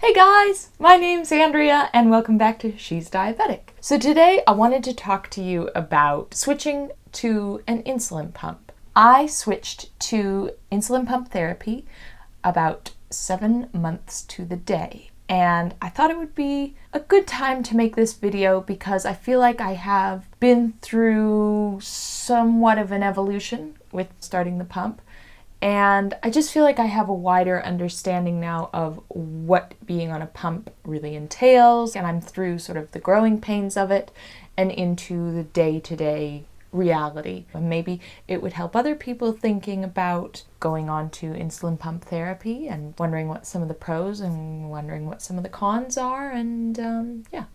Hey guys, my name's Andrea and welcome back to She's Diabetic. So today I wanted to talk to you about switching to an insulin pump. I switched to insulin pump therapy about 7 months to the day. And I thought it would be a good time to make this video because I feel like I have been through somewhat of an evolution with starting the pump. And I just feel like I have a wider understanding now of what being on a pump really entails. And I'm through sort of the growing pains of it and into the day-to-day reality. And maybe it would help other people thinking about going on to insulin pump therapy and wondering what some of the pros and wondering what some of the cons are. And yeah.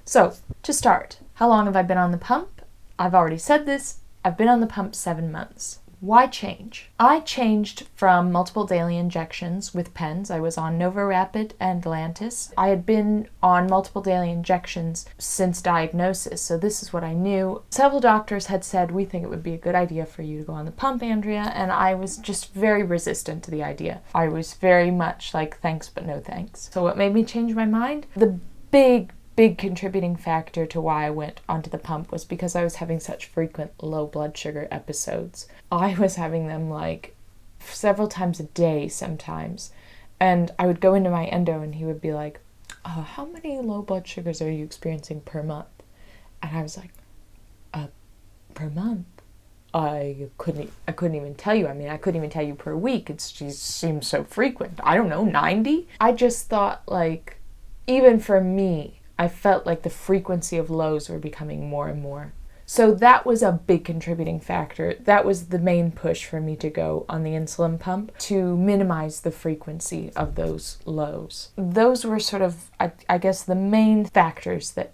So to start, how long have I been on the pump? I've already said this. I've been on the pump 7 months. Why change? I changed from multiple daily injections with pens. I was on NovaRapid and Lantus. I had been on multiple daily injections since diagnosis, so this is what I knew. Several doctors had said, we think it would be a good idea for you to go on the pump, Andrea, and I was just very resistant to the idea. I was very much like, thanks, but no thanks. So what made me change my mind? The big contributing factor to why I went onto the pump was because I was having such frequent low blood sugar episodes. I was having them like several times a day sometimes. And I would go into my endo and he would be like, how many low blood sugars are you experiencing per month? And I was like, per month? I couldn't even tell you. I mean, I couldn't even tell you per week. It just seems so frequent. I don't know, 90? I just thought like, even for me, I felt like the frequency of lows were becoming more and more. So that was a big contributing factor. That was the main push for me to go on the insulin pump to minimize the frequency of those lows. Those were sort of, I guess, the main factors that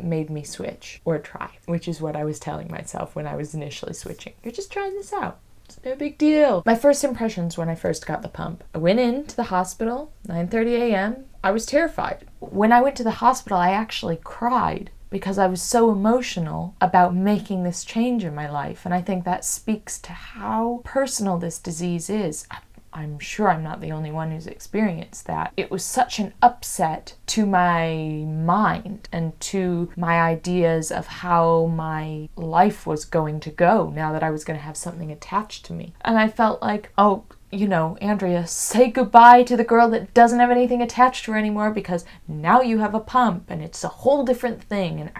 made me switch or try, which is what I was telling myself when I was initially switching. You're just trying this out. It's no big deal. My first impressions when I first got the pump. I went into the hospital, 9:30 a.m. I was terrified. When I went to the hospital, I actually cried because I was so emotional about making this change in my life. And I think that speaks to how personal this disease is. I'm sure I'm not the only one who's experienced that. It was such an upset to my mind and to my ideas of how my life was going to go now that I was going to have something attached to me. And I felt like, Andrea, say goodbye to the girl that doesn't have anything attached to her anymore because now you have a pump and it's a whole different thing. And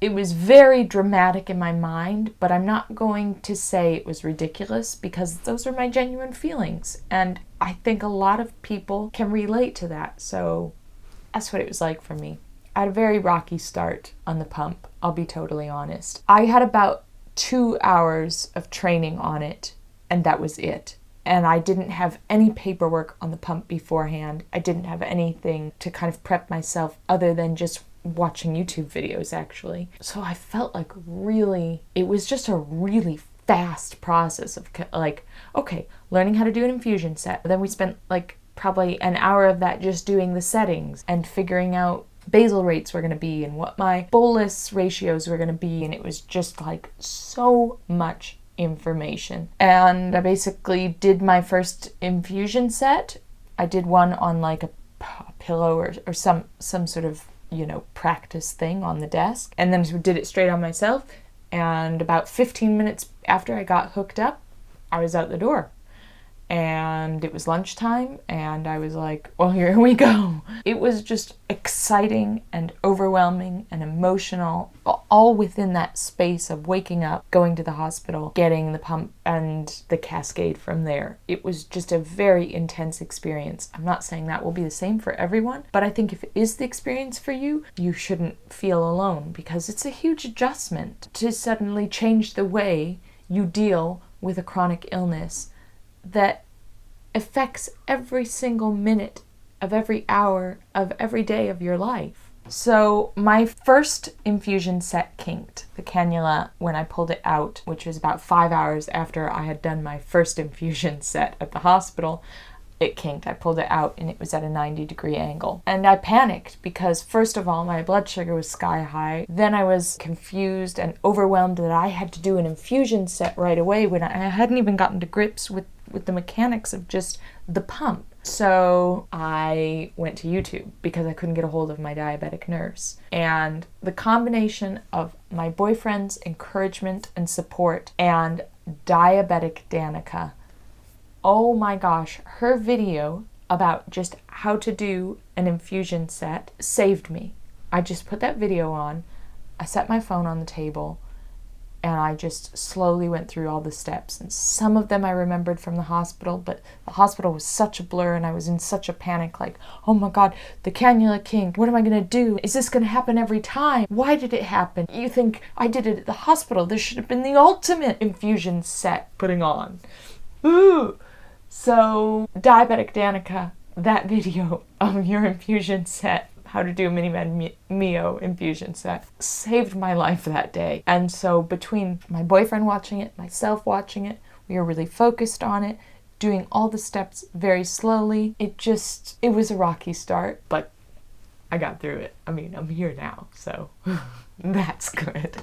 it was very dramatic in my mind, but I'm not going to say it was ridiculous because those are my genuine feelings. And I think a lot of people can relate to that. So that's what it was like for me. I had a very rocky start on the pump, I'll be totally honest. I had about 2 hours of training on it, and that was it. And I didn't have any paperwork on the pump beforehand. I didn't have anything to kind of prep myself other than just watching YouTube videos, actually. So I felt like it was just a really fast process of like, okay, learning how to do an infusion set. Then we spent like probably an hour of that just doing the settings and figuring out basal rates were going to be and what my bolus ratios were going to be. And it was just like so much information. And I basically did my first infusion set. I did one on like a pillow or some sort of practice thing on the desk, and then did it straight on myself. And about 15 minutes after I got hooked up, I was out the door. And it was lunchtime, and I was like, well, here we go. It was just exciting and overwhelming and emotional, all within that space of waking up, going to the hospital, getting the pump, and the cascade from there. It was just a very intense experience. I'm not saying that will be the same for everyone, but I think if it is the experience for you, you shouldn't feel alone because it's a huge adjustment to suddenly change the way you deal with a chronic illness that affects every single minute of every hour of every day of your life. So my first infusion set kinked. The cannula, when I pulled it out, which was about 5 hours after I had done my first infusion set at the hospital, it kinked. I pulled it out and it was at a 90-degree angle. And I panicked because first of all, my blood sugar was sky high. Then I was confused and overwhelmed that I had to do an infusion set right away when I hadn't even gotten to grips with the mechanics of just the pump. So I went to YouTube because I couldn't get a hold of my diabetic nurse. And the combination of my boyfriend's encouragement and support and Diabetic Danica, oh my gosh, her video about just how to do an infusion set saved me. I just put that video on, I set my phone on the table, and I just slowly went through all the steps. And some of them I remembered from the hospital, but the hospital was such a blur and I was in such a panic, like, oh my God, the cannula kinked. What am I gonna do? Is this gonna happen every time? Why did it happen? You think I did it at the hospital. This should have been the ultimate infusion set putting on. Ooh. So, Diabetic Danica, that video of your infusion set, how to do a Mini-Med Mio infusion set, saved my life that day. And so between my boyfriend watching it, myself watching it, we were really focused on it, doing all the steps very slowly. It was a rocky start, but I got through it. I mean, I'm here now, so that's good.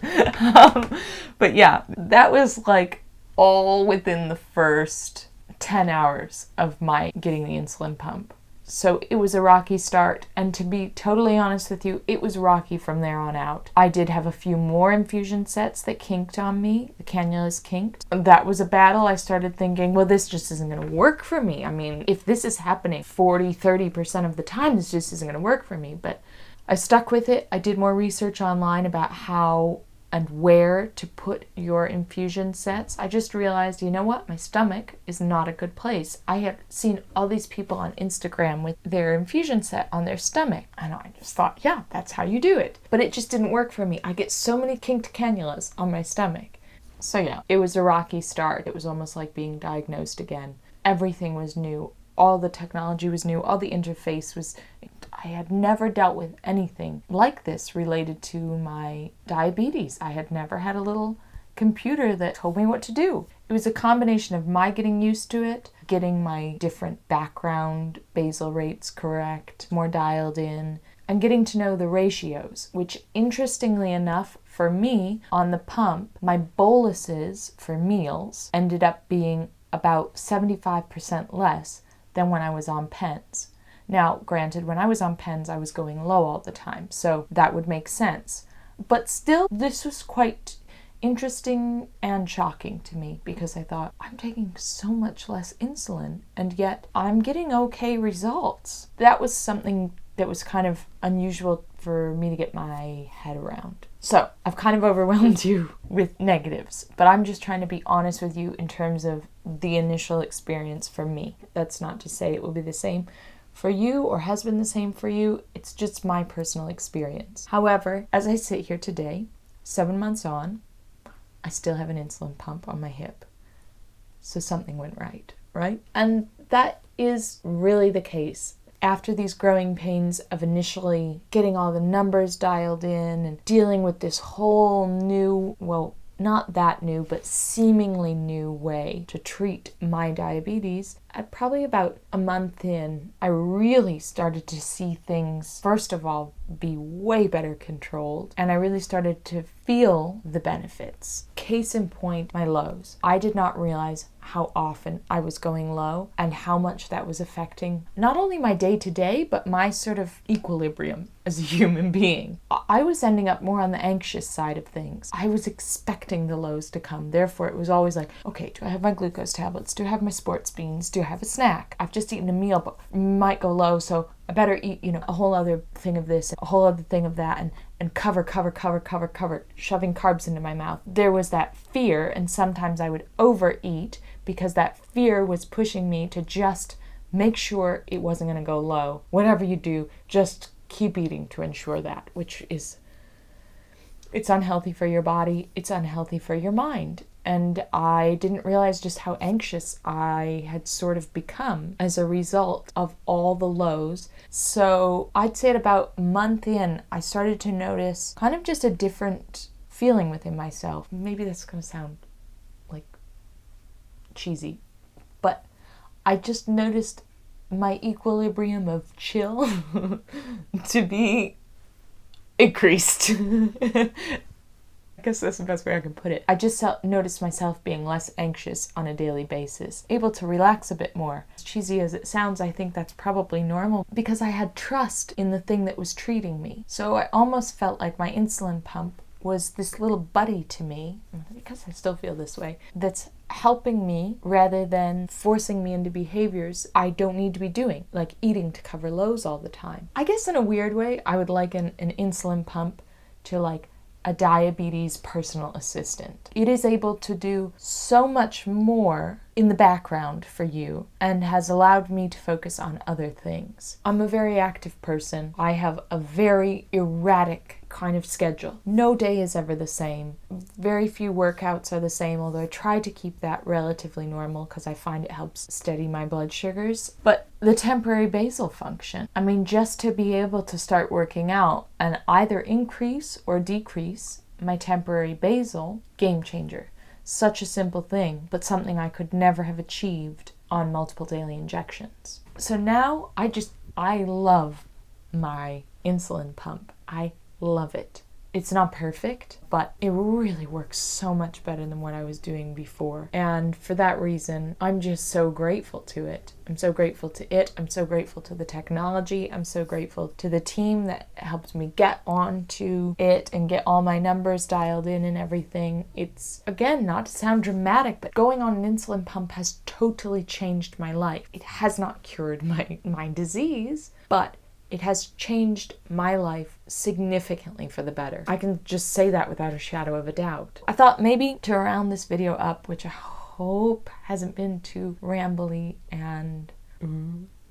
But yeah, that was like all within the first 10 hours of my getting the insulin pump. So it was a rocky start, and to be totally honest with you, it was rocky from there on out. I did have a few more infusion sets that kinked on me. The cannulas kinked. That was a battle. I started thinking, well, this just isn't going to work for me. I mean, if this is happening 40-30% of the time, this just isn't going to work for me. But I stuck with it. I did more research online about how and where to put your infusion sets. I just realized, you know what? My stomach is not a good place. I had seen all these people on Instagram with their infusion set on their stomach, and I just thought, yeah, that's how you do it. But it just didn't work for me. I get so many kinked cannulas on my stomach. So yeah, it was a rocky start. It was almost like being diagnosed again. Everything was new. All the technology was new. All the interface was... I had never dealt with anything like this related to my diabetes. I had never had a little computer that told me what to do. It was a combination of my getting used to it, getting my different background basal rates correct, more dialed in, and getting to know the ratios, which interestingly enough, for me, on the pump, my boluses for meals ended up being about 75% less than when I was on pens. Now, granted, when I was on pens, I was going low all the time, so that would make sense. But still, this was quite interesting and shocking to me because I thought, I'm taking so much less insulin, and yet I'm getting okay results. That was something that was kind of unusual for me to get my head around. So, I've kind of overwhelmed you with negatives, but I'm just trying to be honest with you in terms of the initial experience for me. That's not to say it will be the same for you or has been the same for you. It's just my personal experience. However, as I sit here today, 7 months on, I still have an insulin pump on my hip. So something went right? And that is really the case. After these growing pains of initially getting all the numbers dialed in and dealing with this whole new, well, not that new, but seemingly new way to treat my diabetes, at probably about a month in, I really started to see things, first of all, be way better controlled, and I really started to feel the benefits. Case in point, my lows. I did not realize how often I was going low and how much that was affecting not only my day-to-day, but my sort of equilibrium as a human being. I was ending up more on the anxious side of things. I was expecting the lows to come. Therefore, it was always like, okay, do I have my glucose tablets? Do I have my sports beans? Do I have a snack? I've just eaten a meal, but might go low, so I better eat, a whole other thing of this, a whole other thing of that, and cover, shoving carbs into my mouth. There was that fear, and sometimes I would overeat because that fear was pushing me to just make sure it wasn't going to go low. Whatever you do, just keep eating to ensure that, which is, it's unhealthy for your body, it's unhealthy for your mind. And I didn't realize just how anxious I had sort of become as a result of all the lows. So I'd say at about a month in, I started to notice kind of just a different feeling within myself. Maybe that's going to sound like cheesy, but I just noticed my equilibrium of chill to be increased. I guess that's the best way I can put it. I just noticed myself being less anxious on a daily basis, able to relax a bit more. As cheesy as it sounds, I think that's probably normal because I had trust in the thing that was treating me. So I almost felt like my insulin pump was this little buddy to me, because I still feel this way, that's helping me rather than forcing me into behaviors I don't need to be doing, like eating to cover lows all the time. I guess in a weird way, I would liken an insulin pump to like a diabetes personal assistant. It is able to do so much more in the background for you and has allowed me to focus on other things. I'm a very active person. I have a very erratic kind of schedule. No day is ever the same. Very few workouts are the same, although I try to keep that relatively normal because I find it helps steady my blood sugars. But the temporary basal function, I mean, just to be able to start working out and either increase or decrease my temporary basal, game changer. Such a simple thing, but something I could never have achieved on multiple daily injections. So now I love my insulin pump. I love it. It's not perfect, but it really works so much better than what I was doing before. And for that reason, I'm just so grateful to it. I'm so grateful to it. I'm so grateful to the technology. I'm so grateful to the team that helped me get onto it and get all my numbers dialed in and everything. It's, again, not to sound dramatic, but going on an insulin pump has totally changed my life. It has not cured my disease, but it has changed my life significantly for the better. I can just say that without a shadow of a doubt. I thought maybe to round this video up, which I hope hasn't been too rambly and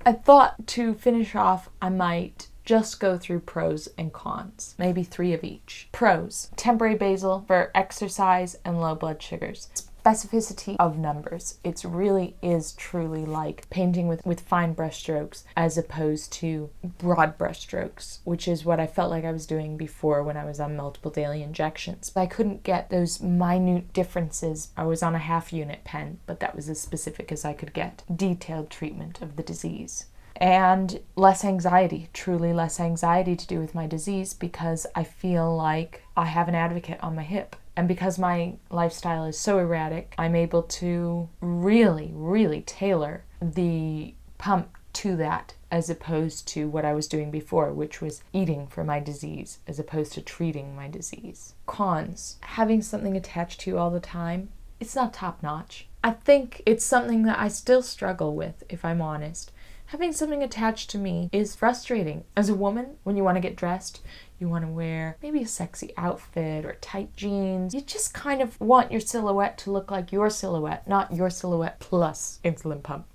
I thought to finish off, I might just go through pros and cons, maybe 3 of each. Pros: temporary basal for exercise and low blood sugars. Specificity of numbers. It really is truly like painting with fine brush strokes as opposed to broad brush strokes, which is what I felt like I was doing before when I was on multiple daily injections. I couldn't get those minute differences. I was on a half unit pen, but that was as specific as I could get. Detailed treatment of the disease. And less anxiety, truly less anxiety to do with my disease because I feel like I have an advocate on my hip. And because my lifestyle is so erratic, I'm able to really, really tailor the pump to that as opposed to what I was doing before, which was eating for my disease as opposed to treating my disease. Cons: having something attached to you all the time, it's not top notch. I think it's something that I still struggle with, if I'm honest. Having something attached to me is frustrating. As a woman, when you want to get dressed, you want to wear maybe a sexy outfit or tight jeans. You just kind of want your silhouette to look like your silhouette, not your silhouette plus insulin pump.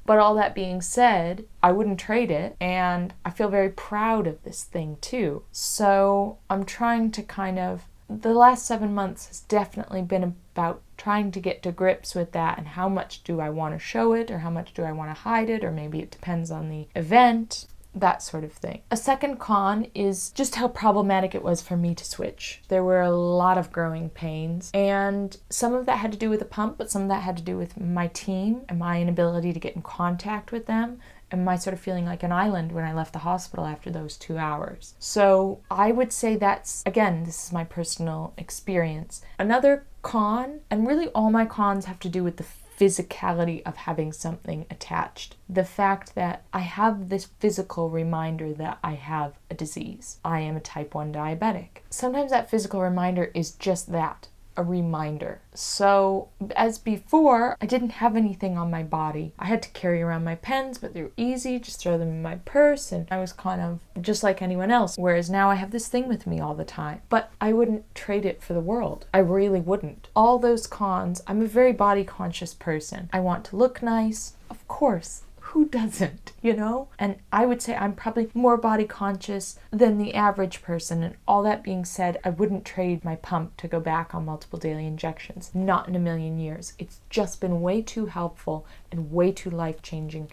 But all that being said, I wouldn't trade it, and I feel very proud of this thing too. So I'm trying to the last 7 months has definitely been about trying to get to grips with that and how much do I want to show it or how much do I want to hide it, or maybe it depends on the event. That sort of thing. A second con is just how problematic it was for me to switch. There were a lot of growing pains, and some of that had to do with the pump, but some of that had to do with my team and my inability to get in contact with them and my sort of feeling like an island when I left the hospital after those 2 hours. So I would say that's, again, this is my personal experience. Another con, and really all my cons have to do with the physicality of having something attached. The fact that I have this physical reminder that I have a disease. I am a type 1 diabetic. Sometimes that physical reminder is just that, a reminder. So as before, I didn't have anything on my body. I had to carry around my pens, but they were easy, just throw them in my purse, and I was kind of just like anyone else. Whereas now I have this thing with me all the time. But I wouldn't trade it for the world. I really wouldn't. All those cons, I'm a very body conscious person. I want to look nice, of course. Who doesn't, you know? And I would say I'm probably more body conscious than the average person. And all that being said, I wouldn't trade my pump to go back on multiple daily injections. Not in a million years. It's just been way too helpful and way too life-changing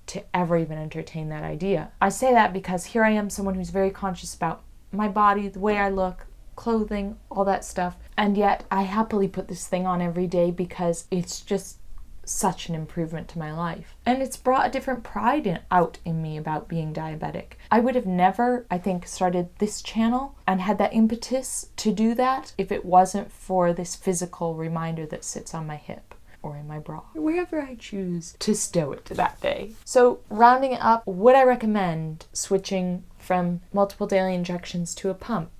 to ever even entertain that idea. I say that because here I am, someone who's very conscious about my body, the way I look, clothing, all that stuff. And yet I happily put this thing on every day because it's just such an improvement to my life. And it's brought a different pride out in me about being diabetic. I would have never, I think, started this channel and had that impetus to do that if it wasn't for this physical reminder that sits on my hip or in my bra, or wherever I choose to stow it that day. So rounding it up, would I recommend switching from multiple daily injections to a pump?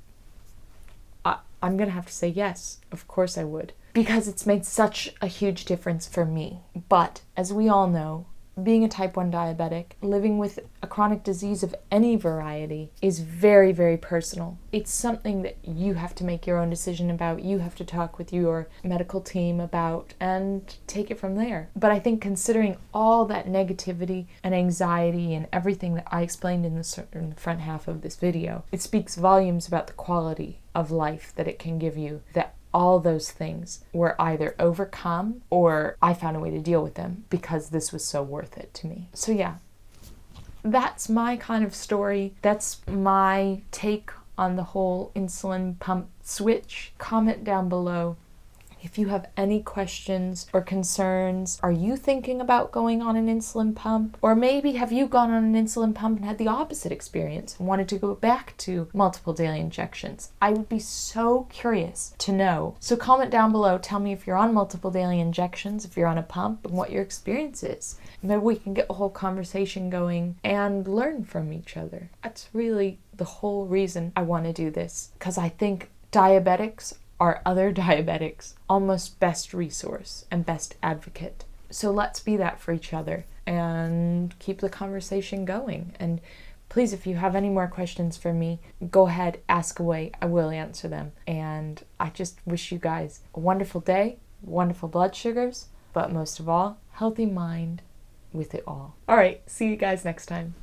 I'm gonna have to say yes, of course I would, because it's made such a huge difference for me. But as we all know, being a type 1 diabetic, living with a chronic disease of any variety is very, very personal. It's something that you have to make your own decision about, you have to talk with your medical team about, and take it from there. But I think considering all that negativity and anxiety and everything that I explained in the front half of this video, it speaks volumes about the quality of life that it can give you, that all those things were either overcome or I found a way to deal with them because this was so worth it to me. So yeah, that's my kind of story. That's my take on the whole insulin pump switch. Comment down below if you have any questions or concerns. Are you thinking about going on an insulin pump? Or maybe have you gone on an insulin pump and had the opposite experience and wanted to go back to multiple daily injections? I would be so curious to know. So comment down below, tell me if you're on multiple daily injections, if you're on a pump, and what your experience is. Maybe we can get a whole conversation going and learn from each other. That's really the whole reason I want to do this, because I think diabetics are other diabetics' almost best resource and best advocate. So let's be that for each other and keep the conversation going. And please, if you have any more questions for me, go ahead, ask away. I will answer them. And I just wish you guys a wonderful day, wonderful blood sugars, but most of all, healthy mind with it all. All right, see you guys next time.